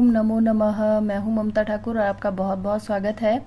नमो नमः। मैं हूं ममता ठाकुर और आपका बहुत बहुत स्वागत है।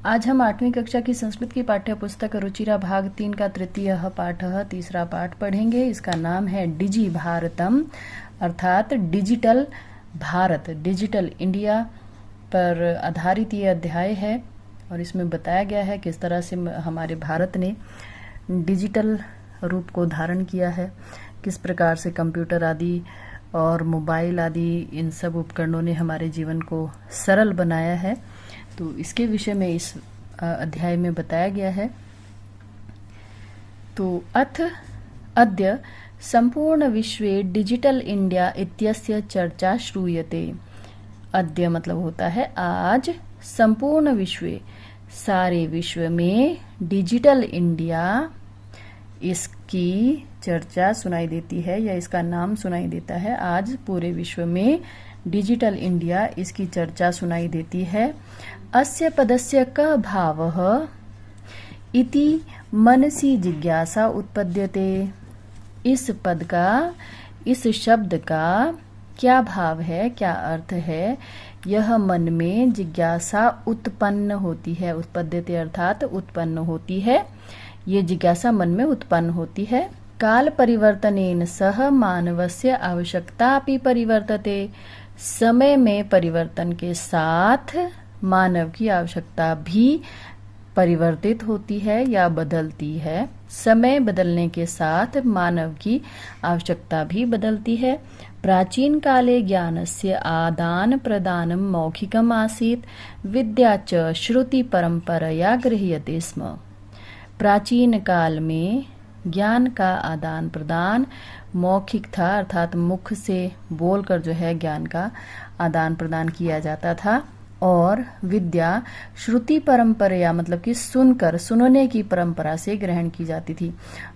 आज हम 8वीं कक्षा की संस्कृत की पाठ्य पुस्तक रुचिरा भाग 3 का तृतीय पाठ तीसरा पाठ पढ़ेंगे। इसका नाम है डिजी भारतम, अर्थात डिजिटल भारत, डिजिटल इंडिया पर आधारित ये अध्याय है। और इसमें बताया गया है किस तरह से हमारे भारत ने डिजिटल रूप को धारण किया है, किस प्रकार से कंप्यूटर आदि और मोबाइल आदि इन सब उपकरणों ने हमारे जीवन को सरल बनाया है। तो इसके विषय में इस अध्याय में बताया गया है। तो अथ अद्य संपूर्ण विश्वे डिजिटल इंडिया इत्यस्य चर्चा श्रूयते। अद्य मतलब होता है आज, संपूर्ण विश्वे सारे विश्व में डिजिटल इंडिया इसकी चर्चा सुनाई देती है या इसका नाम सुनाई देता है। आज पूरे विश्व में डिजिटल इंडिया इसकी चर्चा सुनाई देती है। अस्य पदस्य क भावः इति मनसि जिज्ञासा उत्पद्यते। इस पद का, इस शब्द का क्या भाव है, क्या अर्थ है, यह मन में जिज्ञासा उत्पन्न होती है। उत्पद्यते अर्थात उत्पन्न होती है। ये जिज्ञासा मन में उत्पन्न होती है। काल परिवर्तनेन सह मानवस्य आवश्यकता अपि परिवर्तते। समय में परिवर्तन के साथ मानव की आवश्यकता भी परिवर्तित होती है या बदलती है। समय बदलने के साथ मानव की आवश्यकता भी बदलती है। प्राचीन काले ज्ञानस्य आदान प्रदानं मौखिकम् आसीत्, विद्या च श्रुति परंपरया गृह्यते स्म। प्राचीन काल में ज्ञान का आदान प्रदान मौखिक था, अर्थात मुख से बोलकर जो है ज्ञान का आदान प्रदान किया जाता था। और विद्या श्रुति परंपरा मतलब कि सुनकर, सुनने की परंपरा से ग्रहण की जाती थी।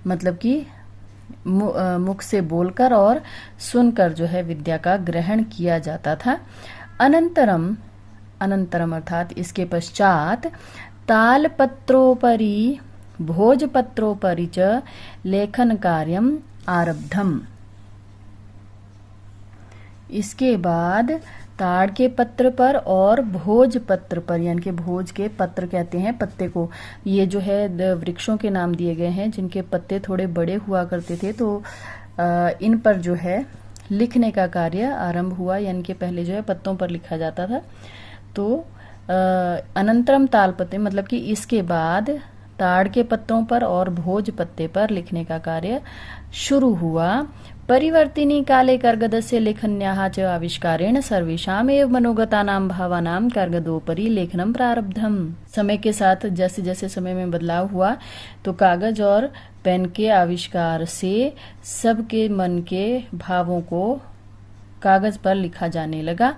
मतलब कि मुख से बोलकर और सुनकर जो है विद्या का ग्रहण किया जाता था। अनंतरम, अनंतरम अर्थात इसके पश्चात तालपत्रोपरि भोजपत्रोपरि च लेखन कार्यम आरब्धम। इसके बाद ताड़ के पत्र पर और भोज पत्र पर, यानी कि भोज के पत्र कहते हैं पत्ते को, ये जो है वृक्षों के नाम दिए गए हैं जिनके पत्ते थोड़े बड़े हुआ करते थे। तो इन पर जो है लिखने का कार्य आरंभ हुआ, यानी कि पहले जो है पत्तों पर लिखा जाता था। तो अनंतरम तालपत्रे मतलब कि इसके बाद ताड़ के पत्तों पर और भोज पत्ते पर लिखने का कार्य शुरू हुआ। परिवर्तिनी काले कर्गदस्य लेखन्याः च आविष्कारेण सर्वेषाम् एव मनोगतानां भावानां कर्गदोपरि लेखनम प्रारब्धम। समय के साथ जैसे जैसे समय में बदलाव हुआ तो कागज और पेन के आविष्कार से सबके मन के भावों को कागज पर लिखा जाने लगा।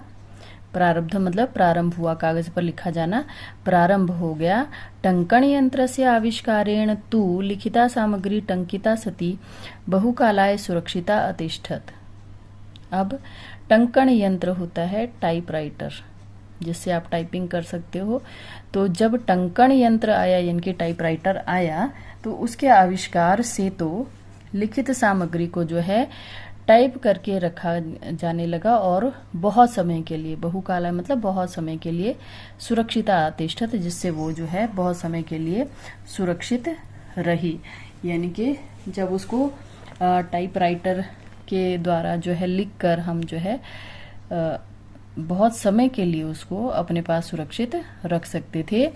प्रारब्ध मतलब प्रारंभ हुआ, कागज पर लिखा जाना प्रारंभ हो गया। टंकण यंत्र से आविष्कारेण तु लिखिता सामग्री टंकिता सती बहुकालाय सुरक्षिता अतिष्ठत। अब टंकण यंत्र होता है टाइपराइटर, जिससे आप टाइपिंग कर सकते हो। तो जब टंकण यंत्र आया यानी कि टाइपराइटर आया तो उसके आविष्कार से तो लिखित सामग्री को जो है टाइप करके रखा जाने लगा और बहुत समय के लिए, बहुकाला मतलब बहुत समय के लिए, सुरक्षित अतिष्ठत, जिससे वो जो है बहुत समय के लिए सुरक्षित रही। यानी कि जब उसको टाइपराइटर के द्वारा जो है लिखकर हम जो है बहुत समय के लिए उसको अपने पास सुरक्षित रख सकते थे।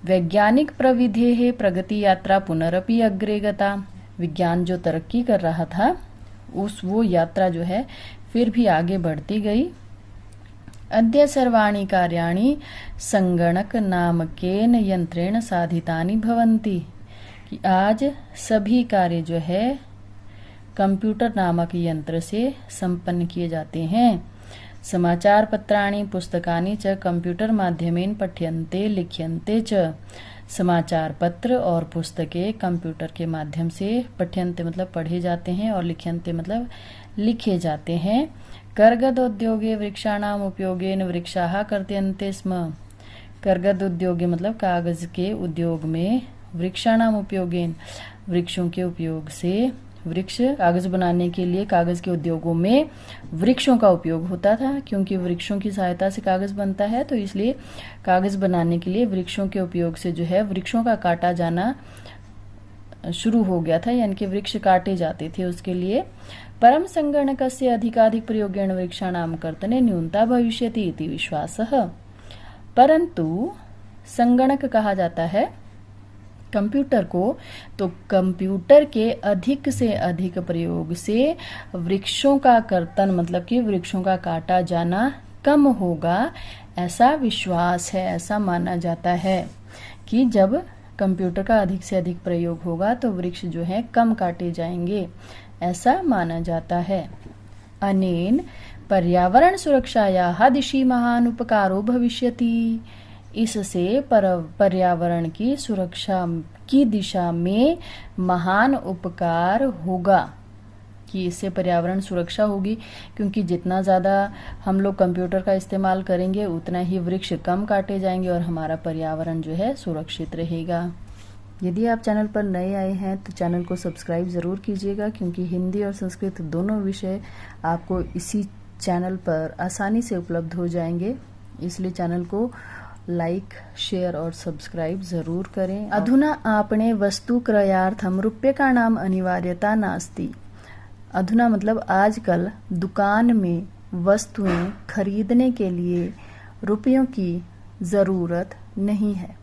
वैज्ञानिक प्रविधेः प्रगति यात्रा पुनरपि अग्रे गता। विज्ञान जो तरक्की कर रहा था वो यात्रा जो है फिर भी आगे बढ़ती गई। अद्य सर्वाणि कार्याणि संगणक नामकेन यंत्रेण साधितानि भवन्ति। कि आज सभी कार्य जो है कंप्यूटर नामक यंत्र से संपन्न किए जाते हैं। समाचार पत्राणि पुस्तकानि च कंप्यूटर माध्यमेन पठ्यन्ते लिख्यन्ते च। समाचार पत्र और पुस्तकें कंप्यूटर के माध्यम से पठ्यन्ते मतलब पढ़े जाते हैं और लिख्यन्ते मतलब लिखे जाते हैं। कर्गद उद्योगे वृक्षाणाम उपयोगेन वृक्षाः कर्तयन्ते स्म। कर्गद उद्योगे मतलब कागज के उद्योग में, वृक्षाणाम उपयोगेन वृक्षों के उपयोग से वृक्ष कागज बनाने के लिए कागज के उद्योगों में वृक्षों का उपयोग होता था, क्योंकि वृक्षों की सहायता से कागज बनता है, तो इसलिए कागज बनाने के लिए वृक्षों के उपयोग से जो है वृक्षों का काटा जाना शुरू हो गया था, यानी कि वृक्ष काटे जाते थे उसके लिए। परम संगणकस्य अधिकाधिक प्रयोगेण वृक्षाणां कर्तने न्यूनता भविष्यति इति विश्वासः। परंतु संगणक कहा जाता है कंप्यूटर को, तो कंप्यूटर के अधिक से अधिक प्रयोग से वृक्षों का कर्तन मतलब कि वृक्षों का काटा जाना कम होगा, ऐसा विश्वास है। ऐसा माना जाता है कि जब कंप्यूटर का अधिक से अधिक प्रयोग होगा तो वृक्ष जो है कम काटे जाएंगे, ऐसा माना जाता है। अनेन पर्यावरण सुरक्षायाः दिशि महान उपकारो भविष्यति। इससे पर्यावरण की सुरक्षा की दिशा में महान उपकार होगा, कि इससे पर्यावरण सुरक्षा होगी, क्योंकि जितना ज़्यादा हम लोग कंप्यूटर का इस्तेमाल करेंगे उतना ही वृक्ष कम काटे जाएंगे और हमारा पर्यावरण जो है सुरक्षित रहेगा। यदि आप चैनल पर नए आए हैं तो चैनल को सब्सक्राइब ज़रूर कीजिएगा, क्योंकि हिंदी और संस्कृत दोनों विषय आपको इसी चैनल पर आसानी से उपलब्ध हो जाएंगे, इसलिए चैनल को लाइक, शेयर और सब्सक्राइब जरूर करें। अधुना आपणे वस्तु क्रयार्थम रूप्यकाणाम अनिवार्यता नास्ति। अधुना मतलब आजकल दुकान में वस्तुएं खरीदने के लिए रुपयों की ज़रूरत नहीं है।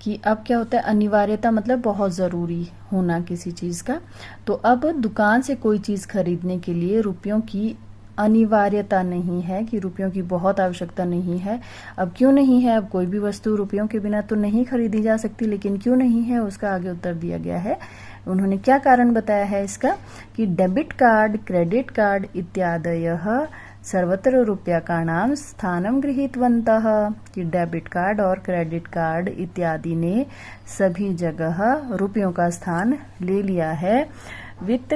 कि अब क्या होता है, अनिवार्यता मतलब बहुत ज़रूरी होना किसी चीज़ का, तो अब दुकान से कोई चीज़ खरीदने के लिए रुपयों की अनिवार्यता नहीं है, कि रुपयों की बहुत आवश्यकता नहीं है। अब क्यों नहीं है, अब कोई भी वस्तु रुपयों के बिना तो नहीं खरीदी जा सकती, लेकिन क्यों नहीं है उसका आगे उत्तर दिया गया है। उन्होंने क्या कारण बताया है इसका, कि डेबिट कार्ड, क्रेडिट कार्ड इत्यादयः सर्वत्र रूप्यकाणां स्थानं गृहीतवन्तः, कि डेबिट कार्ड और क्रेडिट कार्ड इत्यादि ने सभी जगह रुपयों का स्थान ले लिया है। वित्त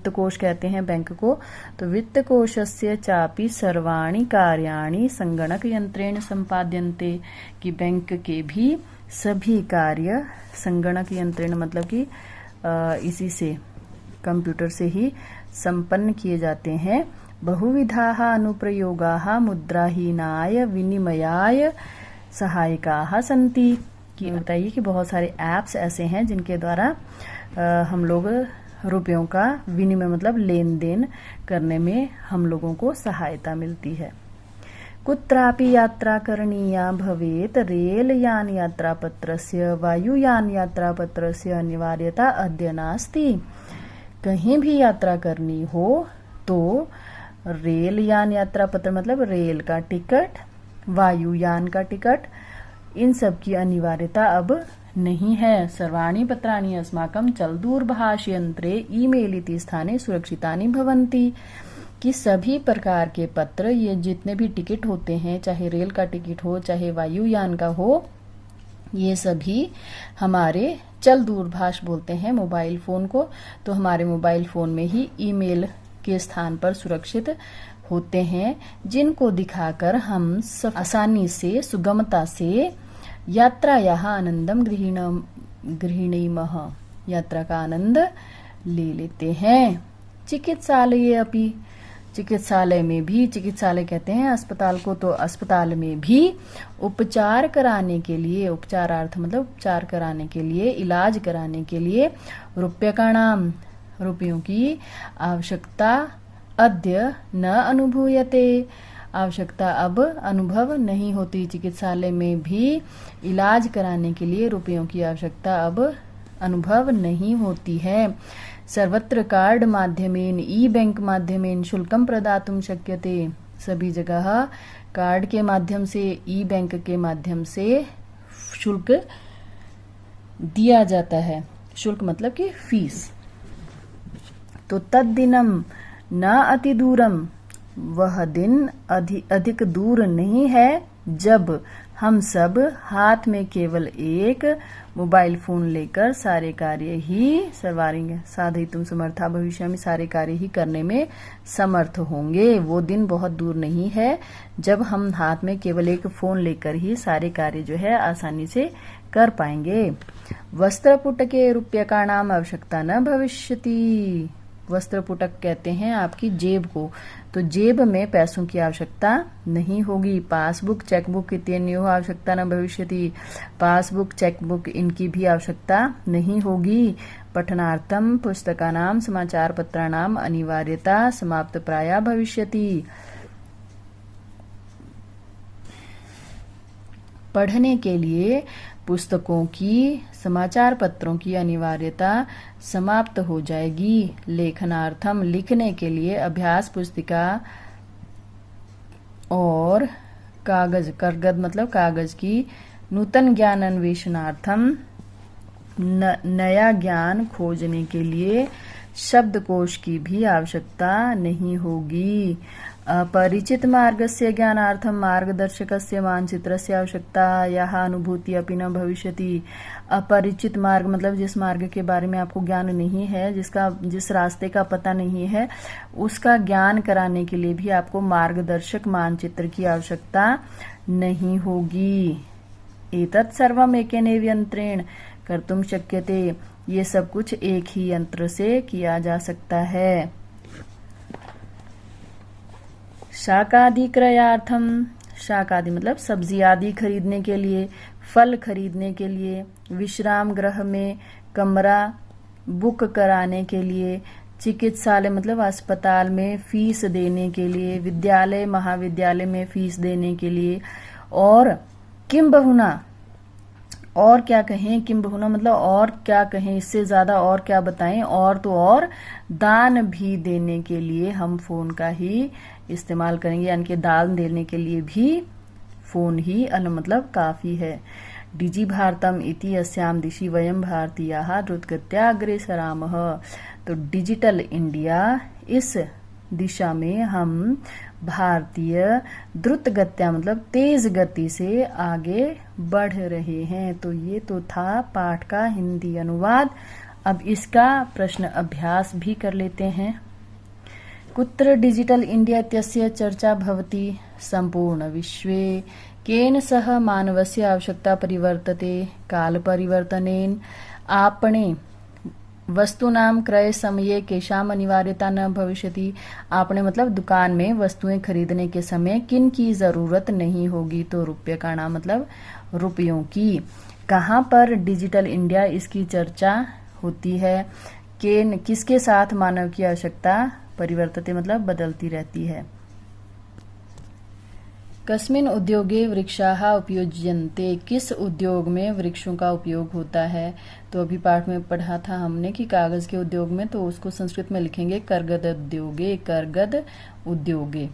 कोश कहते हैं बैंक को, तो वित्त कोशस्य चापि सर्वाणि कार्याणि संगणक यंत्रेण संपाद्यन्ते, कि बैंक के भी सभी कार्य संगणक यंत्रेण मतलब कि इसी से कंप्यूटर से ही संपन्न किए जाते हैं। बहुविधाः अनुप्रयोगाः मुद्राहीनाय विनिमयाय सहायकाः सन्ति, कि बताइए कि बहुत सारे ऐप्स ऐसे हैं जिनके द्वारा हम लोग रुपयों का विनिमय मतलब लेन देन करने में हम लोगों को सहायता मिलती है। कुत्रापि यात्रा करणीया भवेत रेल यान यात्रा पत्रस्य वायुयान यात्रा पत्रस्य अनिवार्यता अद्य नास्ति। कहीं भी यात्रा करनी हो तो रेल यान यात्रा पत्र मतलब रेल का टिकट, वायुयान का टिकट, इन सब की अनिवार्यता अब नहीं है। सर्वाणि पत्राणि अस्माकं चलदूरभाष यंत्रे ईमेल इति स्थाने सुरक्षितानि भवन्ति, कि सभी प्रकार के पत्र, ये जितने भी टिकट होते हैं, चाहे रेल का टिकट हो चाहे वायुयान का हो, ये सभी हमारे चल दूरभाष बोलते हैं मोबाइल फोन को, तो हमारे मोबाइल फोन में ही ईमेल के स्थान पर सुरक्षित होते हैं, जिनको दिखाकर हम आसानी से सुगमता से यात्रायाः आनंदम गृहीणीमः, यात्रा का आनंद ले लेते हैं। चिकित्सालये अपि, चिकित्सालय में भी, चिकित्सालय कहते हैं अस्पताल को, तो अस्पताल में भी उपचार कराने के लिए, उपचारार्थ मतलब उपचार कराने के लिए, इलाज कराने के लिए रूप्यकाणां रुपयों की आवश्यकता अद्य न अनुभूयते, आवश्यकता अब अनुभव नहीं होती। चिकित्सालय में भी इलाज कराने के लिए रुपयों की आवश्यकता अब अनुभव नहीं होती है। सर्वत्र कार्ड माध्यमेन ई बैंक माध्यमेन शुल्कम प्रदातुं शक्यते, सभी जगह कार्ड के माध्यम से, ई बैंक के माध्यम से शुल्क दिया जाता है। शुल्क मतलब कि फीस। तो तद्दिनम न अति दूरम, वह दिन अधिक दूर नहीं है जब हम सब हाथ में केवल एक मोबाइल फोन लेकर सारे कार्य ही सवारेंगे। साधु तुम समर्था, भविष्य में सारे कार्य ही करने में समर्थ होंगे। वो दिन बहुत दूर नहीं है जब हम हाथ में केवल एक फोन लेकर ही सारे कार्य जो है आसानी से कर पाएंगे। वस्त्रपुटके रूप्यकाणाम आवश्यकता न भविष्यति। वस्त्रपुटक कहते हैं आपकी जेब को, तो जेब में पैसों की आवश्यकता नहीं होगी। पासबुक, चेकबुक इत्यन्योः आवश्यकता न भविष्यति। पासबुक, चेकबुक इनकी भी आवश्यकता नहीं होगी। पठनार्थम पुस्तकानाम समाचार पत्राणाम अनिवार्यता समाप्त प्राया भविष्यति। पढ़ने के लिए पुस्तकों की, समाचार पत्रों की अनिवार्यता समाप्त हो जाएगी। लेखनार्थम लिखने के लिए अभ्यास पुस्तिका और कागज, करगद मतलब कागज की, नूतन ज्ञान अन्वेषणार्थम नया ज्ञान खोजने के लिए शब्दकोश की भी आवश्यकता नहीं होगी। अपरिचित मार्गस्य ज्ञानार्थम मार्गदर्शकस्य मानचित्रस्य आवश्यकता यह अनुभूति अपि न भविष्यति। अपरिचित मार्ग मतलब जिस मार्ग के बारे में आपको ज्ञान नहीं है, जिस रास्ते का पता नहीं है, उसका ज्ञान कराने के लिए भी आपको मार्गदर्शक मानचित्र की आवश्यकता नहीं होगी। एतत् सर्वम् एकेनैव यंत्रेण कर्तुं शक्यते। ये सब कुछ एक ही यंत्र से किया जा सकता है। शाकादि क्रयार्थम, शाकादि मतलब सब्जी आदि खरीदने के लिए, फल खरीदने के लिए, विश्राम गृह में कमरा बुक कराने के लिए, चिकित्सालय मतलब अस्पताल में फीस देने के लिए, विद्यालय महाविद्यालय में फीस देने के लिए, और किम बहुना, और क्या कहें, किम बहुना मतलब और क्या कहें, इससे ज्यादा और क्या बताएं, और तो और दान भी देने के लिए हम फोन का ही इस्तेमाल करेंगे, यानी कि दान देने के लिए भी फोन ही मतलब काफी है। डिजि भारतम इति अस्याम दिशि वयम भारतीयाः द्रुतगत्या अग्रेसरामः। तो डिजिटल इंडिया इस दिशा में हम भारतीय द्रुत गत्या मतलब तेज गति से आगे बढ़ रहे हैं। तो ये तो था पाठ का हिंदी अनुवाद। अब इसका प्रश्न अभ्यास भी कर लेते हैं। कुत्र डिजिटल इंडिया इत्यस्य चर्चा भवति। संपूर्ण विश्वे केन सह मानवस्य आवश्यकता परिवर्तते। काल परिवर्तनेन आपणे वस्तूनाम क्रय समये केशाम अनिवार्यता न भविष्यति। आपने मतलब दुकान में वस्तुएं खरीदने के समय किन की जरूरत नहीं होगी। तो रुपये का नाम मतलब रुपयों की। कहाँ पर डिजिटल इंडिया इसकी चर्चा होती है। किसके साथ मानव की आवश्यकता परिवर्तते मतलब बदलती रहती है। कस्मिन् उद्योगे वृक्षाः उपयुज्यन्ते। किस उद्योग में वृक्षों का उपयोग होता है। तो अभी पाठ में पढ़ा था हमने कि कागज के उद्योग में, तो उसको संस्कृत में लिखेंगे करगद उद्योगे, करगद उद्योगे।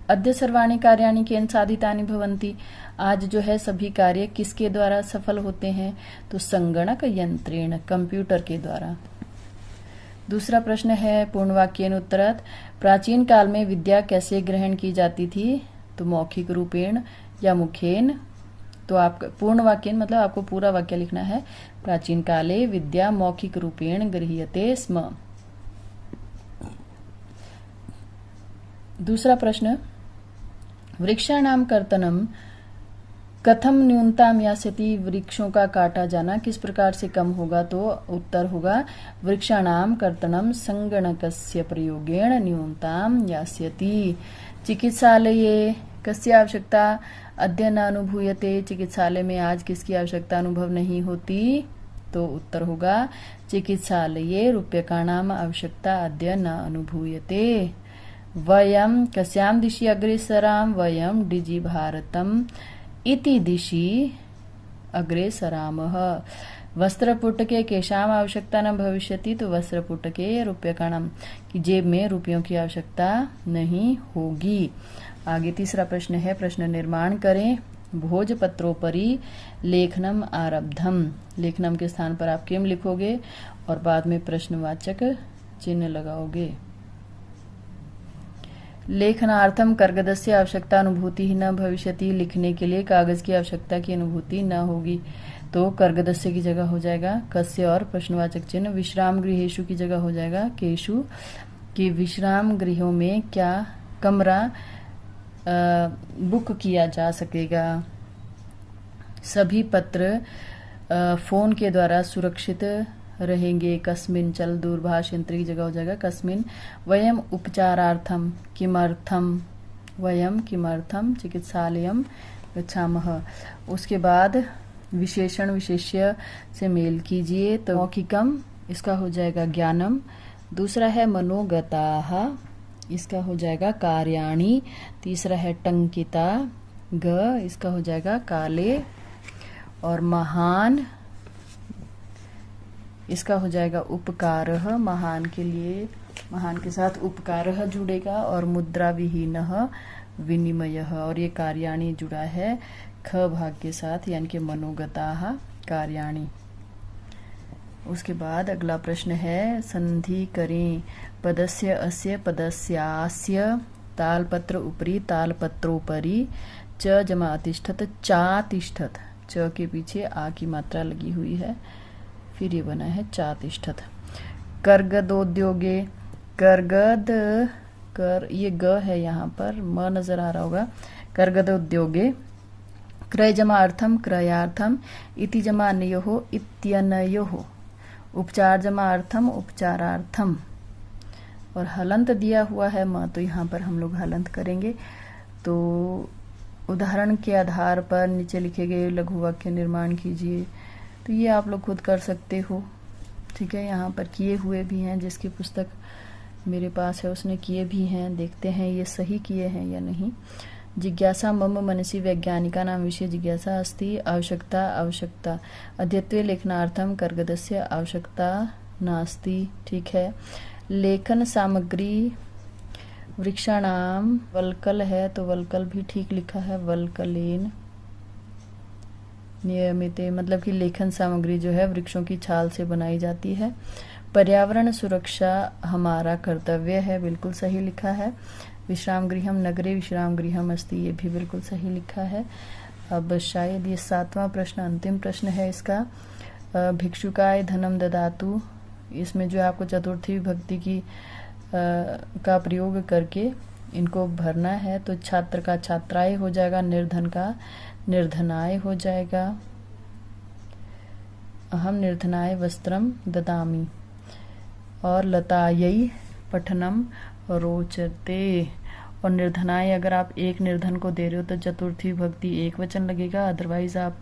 अद्य सर्वाणि कार्याणि केन साधितानि भवन्ति। आज जो है सभी कार्य किसके द्वारा सफल होते हैं। तो संगणक यंत्रेण कंप्यूटर के द्वारा। दूसरा प्रश्न है पूर्णवाक्येन उत्तरात्। प्राचीन काल में विद्या कैसे ग्रहण की जाती थी। तो मौखिक रूपेण या मुखेन। तो आप पूर्ण वाक्य मतलब आपको पूरा वाक्य लिखना है। प्राचीन काले विद्या मौखिक रूपेण गृह्यते स्म। दूसरा प्रश्न वृक्षाणाम कर्तनम कथम न्यूनताम यास्यति। वृक्षों का काटा जाना किस प्रकार से कम होगा। तो उत्तर होगा वृक्षाणाम कर्तनम संगणकस्य प्रयोगेण न्यूनताम यास्यति। चिकित्सालये कस्य आवश्यकता अद्य न अनुभूयते। चिकित्सालय में आज किसकी आवश्यकता अनुभव नहीं होती। तो उत्तर होगा चिकित्सालये रूप्यकाणाम आवश्यकता अद्य न अनुभूयते। वयम कस्याम दिशि अग्रेसराम। वयम डिजि भारतम इति दिशि अग्रेसरामः। वस्त्रपुटके केशाम आवश्यकता न भविष्यति। तो वस्त्रपुटके रूप्यकाणाम की जेब में रुपयों की आवश्यकता नहीं होगी। आगे तीसरा प्रश्न है प्रश्न निर्माण करें। भोजपत्रोपरि लेखनम आरब्धम। लेखनम के स्थान पर आप किम लिखोगे और बाद में प्रश्नवाचक चिन्ह लगाओगे। लेखनार्थम कर्गदस्य आवश्यकता अनुभूति ही न भविष्यति, लिखने के लिए कागज की आवश्यकता की अनुभूति न होगी। तो कर्गदस्य की जगह हो जाएगा कस्य और प्रश्नवाचक चिन्ह। विश्राम गृहेषु की जगह हो जाएगा केषु, कि विश्राम गृहों में क्या कमरा बुक किया जा सकेगा। सभी पत्र फोन के द्वारा सुरक्षित रहेंगे। कस्मिन, चल दूरभाष यंत्र की जगह हो जाएगा कस्मिन। वयम उपचारार्थम किमर्थम, वयम किमर्थम चिकित्सालयम गच्छामः। उसके बाद विशेषण विशेष्य से मेल कीजिए। तो मौखिकम इसका हो जाएगा ज्ञानम। दूसरा है मनोगताः, इसका हो जाएगा कार्याणि। तीसरा है टंकिता ग, इसका हो जाएगा काले। और महान, इसका हो जाएगा उपकारः, महान के लिए महान के साथ उपकारः जुड़ेगा। और मुद्रा विहीनः विनिमयः, और ये कार्याणि जुड़ा है ख भाग के साथ, यानी कि मनोगताः कार्याणि। उसके बाद अगला प्रश्न है संधि करें। पदस्य अस्य पदस्यास्य तालपत्र उपरि तालपत्रोपरि च जमा अतिष्ठत चातिष्ठत, च के पीछे आ की मात्रा लगी हुई है, फिर ये बना है चातिष्ठत। कर्गदोद्योगे, कर्गद कर, ये ग है यहाँ पर, म नजर आ रहा होगा। कर्गदोद्योगे क्रय जमा अर्थम क्रयार्थम, इति जमा अनयोः इत्यनयोः, उपचार जमा अर्थम उपचारार्थम। और हलंत दिया हुआ है म, तो यहाँ पर हम लोग हलंत करेंगे। तो उदाहरण के आधार पर नीचे लिखे गए लघु वाक्य निर्माण कीजिए। तो ये आप लोग खुद कर सकते हो, ठीक है। यहाँ पर किए हुए भी हैं, जिसकी पुस्तक मेरे पास है उसने किए भी हैं। देखते हैं ये सही किए हैं या नहीं। जिज्ञासा मम मनसि वैज्ञानिका नाम विषय जिज्ञासा अस्ति। आवश्यकता आवश्यकता, अद्यत्वे लेखनार्थम कर्गदस्य आवश्यकता नास्ति, ठीक है। लेखन सामग्री वृक्षाणाम वल्कल है, तो वल्कल भी ठीक लिखा है, वल्कलेन नियमित, मतलब कि लेखन सामग्री जो है वृक्षों की छाल से बनाई जाती है। पर्यावरण सुरक्षा हमारा कर्तव्य है, बिल्कुल सही लिखा है। विश्राम गृहम नगरे विश्राम गृहम अस्ति, ये भी बिल्कुल सही लिखा है। अब शायद ये 7वां प्रश्न अंतिम प्रश्न है इसका। भिक्षुकाय धनम ददातु, इसमें जो आपको चतुर्थी विभक्ति की का प्रयोग करके इनको भरना है। तो छात्र का छात्राय हो जाएगा, निर्धन का निर्धनाय हो जाएगा। अहम निर्धनाय वस्त्रम ददामि। और लतायै पठनम रोचते। और निर्धनाय अगर आप एक निर्धन को दे रहे हो तो चतुर्थी विभक्ति एक वचन लगेगा, अदरवाइज आप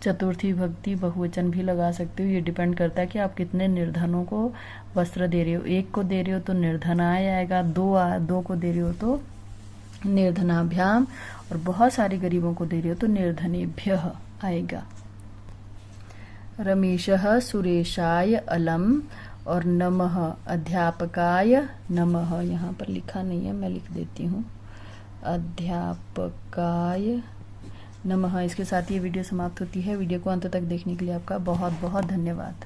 चतुर्थी विभक्ति बहुवचन भी लगा सकते हो। ये डिपेंड करता है कि आप कितने निर्धनों को वस्त्र दे रहे हो। एक को दे रहे हो तो निर्धनाय आएगा, दो को दे रहे हो तो निर्धनाभ्याम, और बहुत सारे गरीबों को दे रहे हो तो निर्धनेभ्यः आएगा। रमेशः सुरेशाय अलम और नमः अध्यापकाय नमः, यहाँ पर लिखा नहीं है, मैं लिख देती हूँ, अध्यापकाय नमः। इसके साथ ये वीडियो समाप्त होती है। वीडियो को अंत तक देखने के लिए आपका बहुत बहुत धन्यवाद।